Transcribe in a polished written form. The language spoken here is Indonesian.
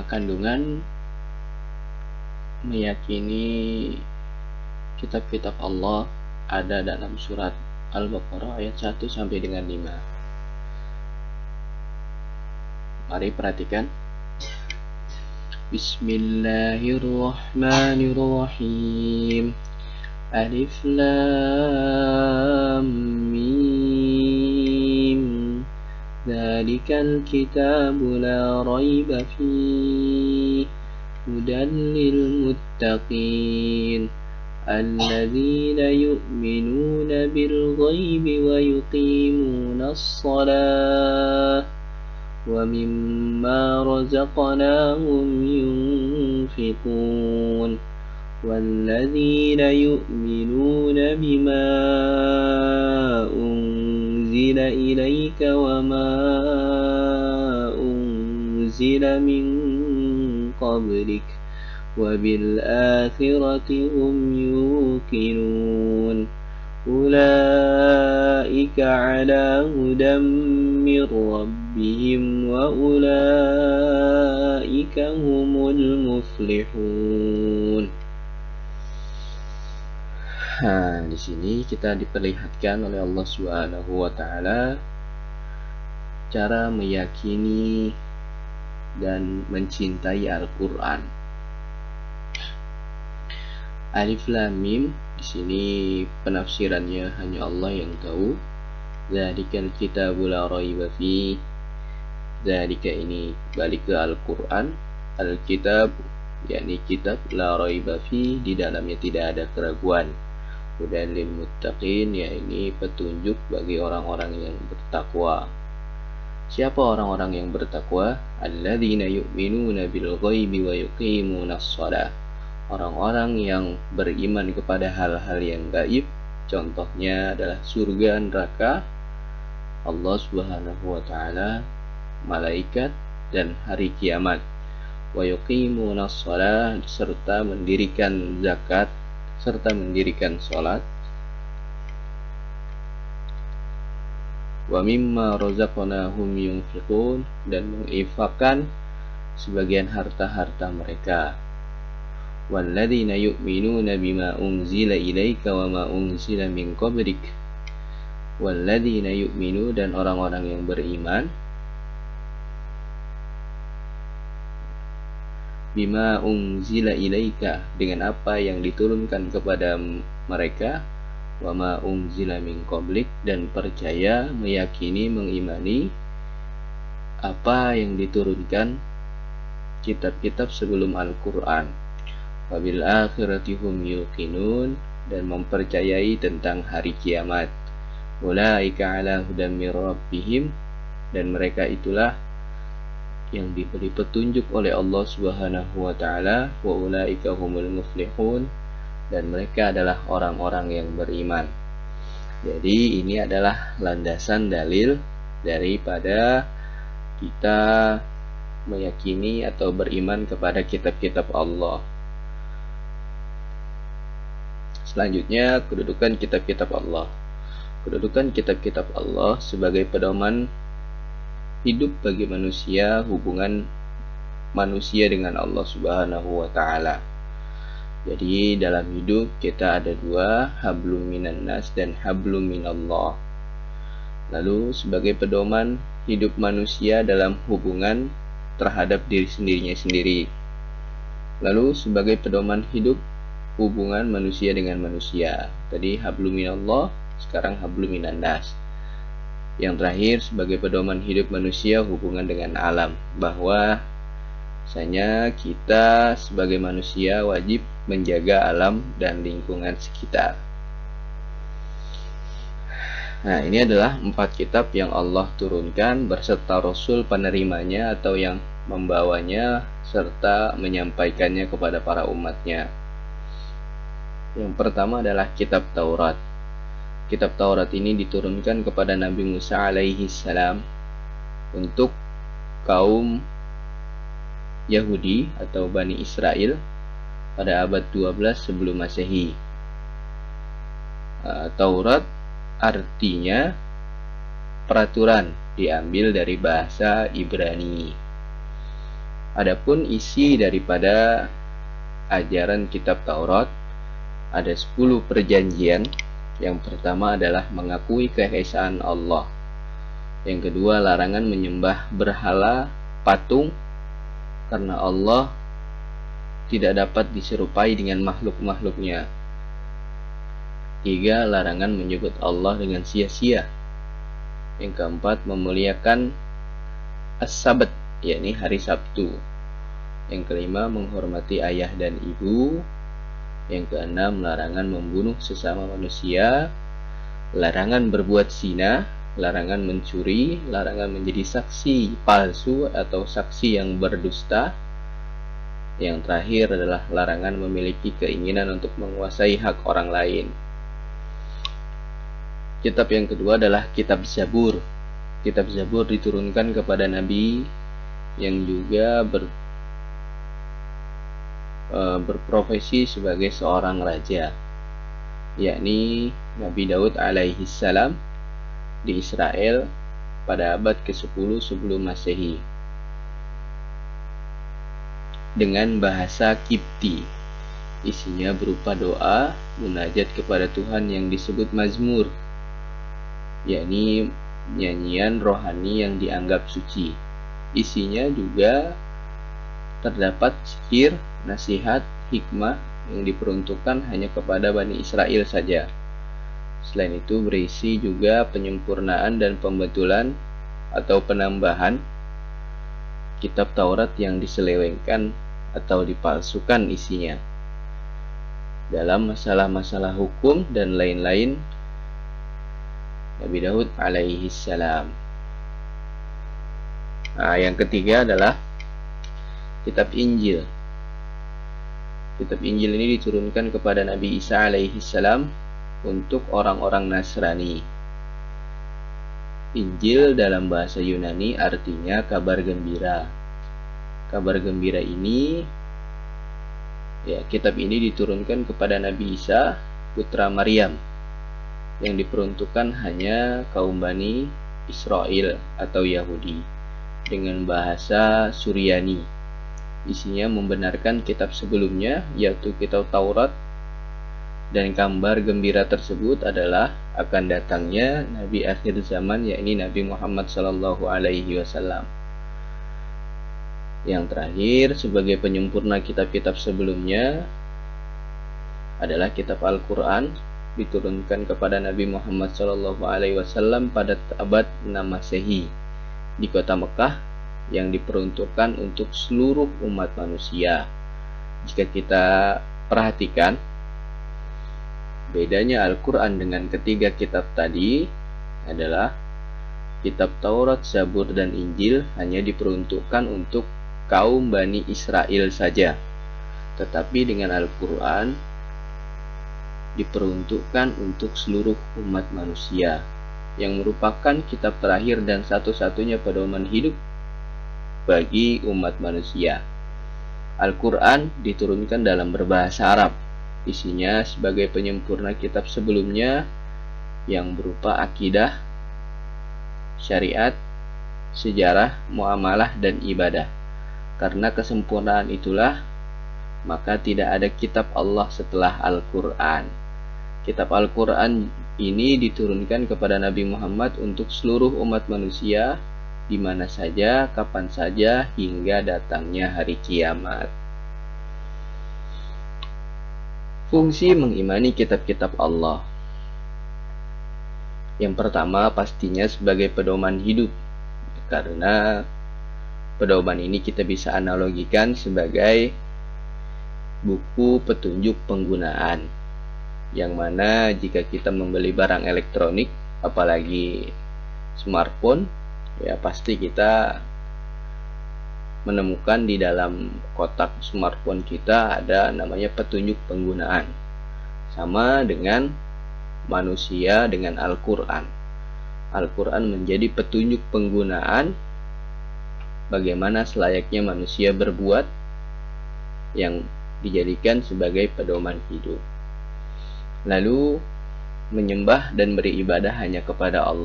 kandungan meyakini kitab-kitab Allah ada dalam surat Al-Baqarah ayat 1 sampai dengan 5. Mari perhatikan. Bismillahirrahmanirrahim. Alif Lam Mim. Dzalikal kitabu la raiba fihi hudan lil muttaqin alladzina yu'minuna bil ghaibi wa yuqimuna as-salah wa mimma razaqnahum yunfiqun walladzina yu'minuna bima unzila ilayka wa ma unzila min qablik wa bil akhirati hum yuqinun ulaika ala hudan min rabbihim wa ulaika humul muflihun. Di sini kita diperlihatkan oleh Allah Subhanahu wa taala cara meyakini dan mencintai Al-Qur'an. Alif Lam Mim di sini penafsirannya hanya Allah yang tahu. Dzalikal kitabu la raiba fi. Dzalika ini balik ke Al-Qur'an. Al-kitab yakni kitab la raiba fi, di dalamnya tidak ada keraguan. Hudan lil muttaqin, yakni petunjuk bagi orang-orang yang bertakwa. Siapa orang-orang yang bertakwa? Alladzina yu'minuna bil ghaibi wa yuqimunas shalah. Orang-orang yang beriman kepada hal-hal yang gaib, contohnya adalah surga, neraka, Allah Subhanahu wa taala, malaikat dan hari kiamat. Wa yuqimunas shalah, serta mendirikan zakat serta mendirikan sholat. Wa mimma razaqnahum yunfiqun, dan menginfakkan sebagian harta-harta mereka. Walladzina yu'minuna bima unzila ilaika wa ma unzila min qablik. Walladzina yu'minu, dan orang-orang yang beriman bima unzila ilaika, dengan apa yang diturunkan kepada mereka, wa ma unzila min qablik, dan percaya, meyakini, mengimani apa yang diturunkan kitab-kitab sebelum Al-Qur'an. Wa bil akhirati hum yuqinun, dan mempercayai tentang hari kiamat. Ulaika ala hudan mir rabbihim, dan mereka itulah yang diberi petunjuk oleh Allah Subhanahu wa taala. Wa ulaika humul muflihun, dan mereka adalah orang-orang yang beriman. Jadi ini adalah landasan dalil daripada kita meyakini atau beriman kepada kitab-kitab Allah. Selanjutnya, kedudukan kitab-kitab Allah. Kedudukan kitab-kitab Allah sebagai pedoman hidup bagi manusia, hubungan manusia dengan Allah Subhanahu wa taala. Jadi dalam hidup kita ada dua, hablum minan nas dan hablum minallah. Lalu sebagai pedoman hidup manusia dalam hubungan terhadap diri sendirinya sendiri. Lalu sebagai pedoman hidup hubungan manusia dengan manusia. Tadi hablum minallah, sekarang hablum minan nas. Yang terakhir sebagai pedoman hidup manusia hubungan dengan alam, bahwa misalnya kita sebagai manusia wajib menjaga alam dan lingkungan sekitar. Nah, ini adalah 4 kitab yang Allah turunkan berserta Rasul penerimanya atau yang membawanya serta menyampaikannya kepada para umatnya. Yang pertama adalah kitab Taurat. Kitab Taurat ini diturunkan kepada Nabi Musa alaihi salam untuk kaum Yahudi atau Bani Israel pada abad 12 sebelum Masehi. Taurat artinya peraturan, diambil dari bahasa Ibrani. Adapun isi daripada ajaran kitab Taurat ada 10 perjanjian. Yang pertama adalah mengakui keesaan Allah. Yang kedua, larangan menyembah berhala, patung, karena Allah tidak dapat diserupai dengan makhluk-makhluknya. 3. Larangan menyebut Allah dengan sia-sia. Yang keempat, memuliakan As-Sabat, yakni hari Sabtu. Yang kelima, menghormati ayah dan ibu. Yang keenam, larangan membunuh sesama manusia, larangan berbuat zina, larangan mencuri, larangan menjadi saksi palsu atau saksi yang berdusta. Yang terakhir adalah larangan memiliki keinginan untuk menguasai hak orang lain. Kitab yang kedua adalah Kitab Zabur. Kitab Zabur diturunkan kepada Nabi yang juga berprofesi sebagai seorang raja, yakni Nabi Daud alaihi salam di Israel pada abad ke-10 sebelum Masehi, dengan bahasa Kipti. Isinya berupa doa munajat kepada Tuhan yang disebut mazmur, yakni nyanyian rohani yang dianggap suci. Isinya juga terdapat zikir, nasihat, hikmah yang diperuntukkan hanya kepada Bani Israel saja. Selain itu berisi juga penyempurnaan dan pembetulan atau penambahan kitab Taurat yang diselewengkan atau dipalsukan isinya dalam masalah-masalah hukum dan lain-lain Nabi Daud alaihi salam. Yang ketiga adalah Kitab Injil. Kitab Injil ini diturunkan kepada Nabi Isa alaihi salam untuk orang-orang Nasrani. Injil dalam bahasa Yunani artinya kabar gembira. Kabar gembira ini, kitab ini diturunkan kepada Nabi Isa, putra Maryam, yang diperuntukkan hanya kaum Bani Israel atau Yahudi dengan bahasa Suryani. Isinya membenarkan kitab sebelumnya, yaitu kitab Taurat, dan kabar gembira tersebut adalah akan datangnya Nabi akhir zaman, yakni Nabi Muhammad SAW. Yang terakhir, sebagai penyempurna kitab-kitab sebelumnya adalah kitab Al-Quran, diturunkan kepada Nabi Muhammad SAW pada abad 6 Masehi di kota Mekah, yang diperuntukkan untuk seluruh umat manusia. Jika kita perhatikan, bedanya Al-Quran dengan ketiga kitab tadi adalah kitab Taurat, Zabur, dan Injil hanya diperuntukkan untuk kaum Bani Israel saja. Tetapi dengan Al-Quran diperuntukkan untuk seluruh umat manusia, yang merupakan kitab terakhir dan satu-satunya pedoman hidup bagi umat manusia. Al-Quran diturunkan dalam berbahasa Arab. Isinya sebagai penyempurna kitab sebelumnya yang berupa akidah, syariat, sejarah, muamalah, dan ibadah. Karena kesempurnaan itulah, maka tidak ada kitab Allah setelah Al-Quran. Kitab Al-Quran ini diturunkan kepada Nabi Muhammad untuk seluruh umat manusia, di mana saja, kapan saja, hingga datangnya hari kiamat. Fungsi mengimani kitab-kitab Allah. Yang pertama, pastinya sebagai pedoman hidup, karena pedoman ini kita bisa analogikan sebagai buku petunjuk penggunaan, yang mana jika kita membeli barang elektronik, apalagi smartphone, pasti kita menemukan di dalam kotak smartphone kita ada namanya petunjuk penggunaan. Sama dengan manusia dengan Al-Quran. Al-Quran menjadi petunjuk penggunaan bagaimana selayaknya manusia berbuat, yang dijadikan sebagai pedoman hidup. Lalu menyembah dan beribadah hanya kepada Allah.